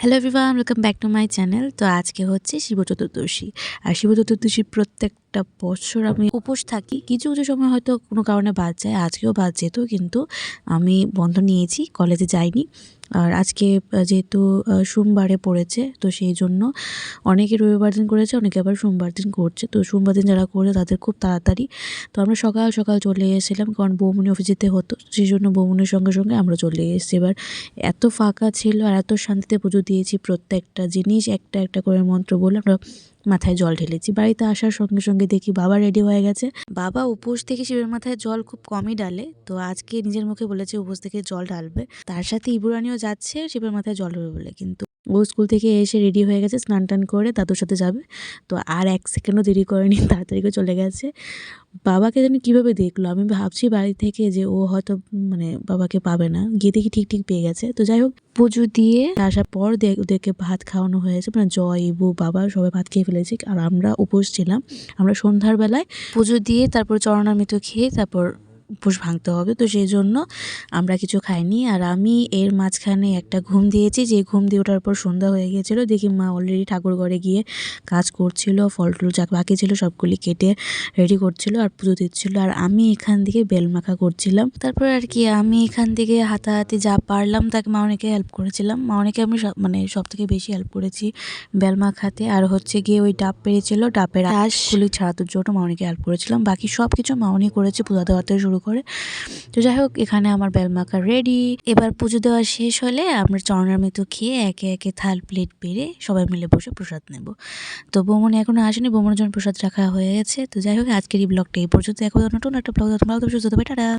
Hello everyone, welcome back to my channel. তো আজকে হচ্ছে শিব চতুর্দশী। আর শিব চতুর্দশী প্রত্যেকটা বছর আমি উপোস থাকি। কিছু কিছু সময় হয়তো কোনো কারণে বাদ যায়, আজকেও বাদ যেত, কিন্তু আমি বন্ধ নিয়েছি, কলেজে যাইনি। আর আজকে যেহেতু সোমবারে পড়েছে, তো সেই জন্য অনেকে রবিবার দিন করেছে, অনেকে আবার সোমবার দিন করছে। তো সোমবার দিন যারা করে তাদের খুব তাড়াতাড়ি। তো আমরা সকাল সকাল চলে এসেছিলাম, কারণ বৌমনি অফিস যেতে হতো, সেই জন্য বৌমনির সঙ্গে সঙ্গে আমরা চলে এসেছি। এবার এত ফাঁকা ছিল আর এত শান্তিতে পুজো দিয়েছি, প্রত্যেকটা জিনিস একটা একটা করে মন্ত্র বলে আমরা মাথায় জল ঢেলেছি। বাড়িতে আসার সঙ্গে সঙ্গে দেখি বাবা রেডি হয়ে গেছে। বাবা উপোস থেকে শিবের মাথায় জল খুব কমই ঢালে, তো আজকে নিজের মুখে বলেছে উপোস থেকে জল ঢালবে। তার সাথে ইবুরানিও যাচ্ছে শিবের মাথায় জল ঢালবে বলে, কিন্তু ও স্কুল থেকে এসে রেডি হয়ে গেছে, স্নান টান করে দাদুর সাথে যাবে। তো আর এক সেকেন্ডও দেরি করেনি, তাড়াতাড়ি করে চলে গেছে। বাবাকে জানি কীভাবে দেখলো, আমি ভাবছি বাড়ি থেকে যে ও হয়তো বাবাকে পাবে না, গিয়ে দেখি ঠিক ঠিক পেয়ে গেছে। তো যাই হোক, পুজো দিয়ে আসার পর ওদেরকে ভাত খাওয়ানো হয়েছে, জয়, ইবু, বাবা সবাই ভাত খেয়ে ফেলেছি। আর আমরা উপোস ছিলাম। আমরা সন্ধ্যার বেলায় পুজো দিয়ে তারপর চরণামৃত খেয়ে তারপর উপোস ভাঙতে হবে, তো সেই জন্য আমরা কিছু খাইনি। আর আমি এর মাঝখানে একটা ঘুম দিয়েছি, যে ঘুম দিয়ে ওঠার পর সন্ধ্যা হয়ে গিয়েছিল। দেখি মা অলরেডি ঠাকুর ঘরে গিয়ে কাজ করছিল, ফল টুল যা বাকি ছিল সবগুলি কেটে রেডি করছিল আর পুজো দিচ্ছিল। আর আমি এখান থেকে বেলমাখা করছিলাম। তারপর আর কি আমি এখান থেকে হাতাহাতি যা পারলাম তাকে মাওনিকে হেল্প করেছিলাম। মাওনিকে আমি সব থেকে বেশি হেল্প করেছি বেলমাখাতে। আর হচ্ছে গিয়ে ওই ডাব পেরেছিল, ডাবের আঁশগুলি ছাড়ানোর জন্য মাওনিকে হেল্প করেছিলাম। বাকি সব কিছু মাওনি করেছে, পূজা দেওয়া থেকে শুরু করে। তো যাই হোক, এখানে আমার বেলমাখা রেডি। এবার পুজো দেওয়া শেষ হলে আমরা চরণামৃত খেয়ে একে একে থাল প্লেট পেরে সবাই মিলে বসে প্রসাদ নেব। তো বৌমনি এখনো আসেনি, বৌমনির জন্য প্রসাদ রাখা হয়ে গেছে। তো যাই হোক, আজকের এই ব্লগটা এই পর্যন্ত। এখন নতুন একটা ব্লগ, সুস্থ হবে, টাটা।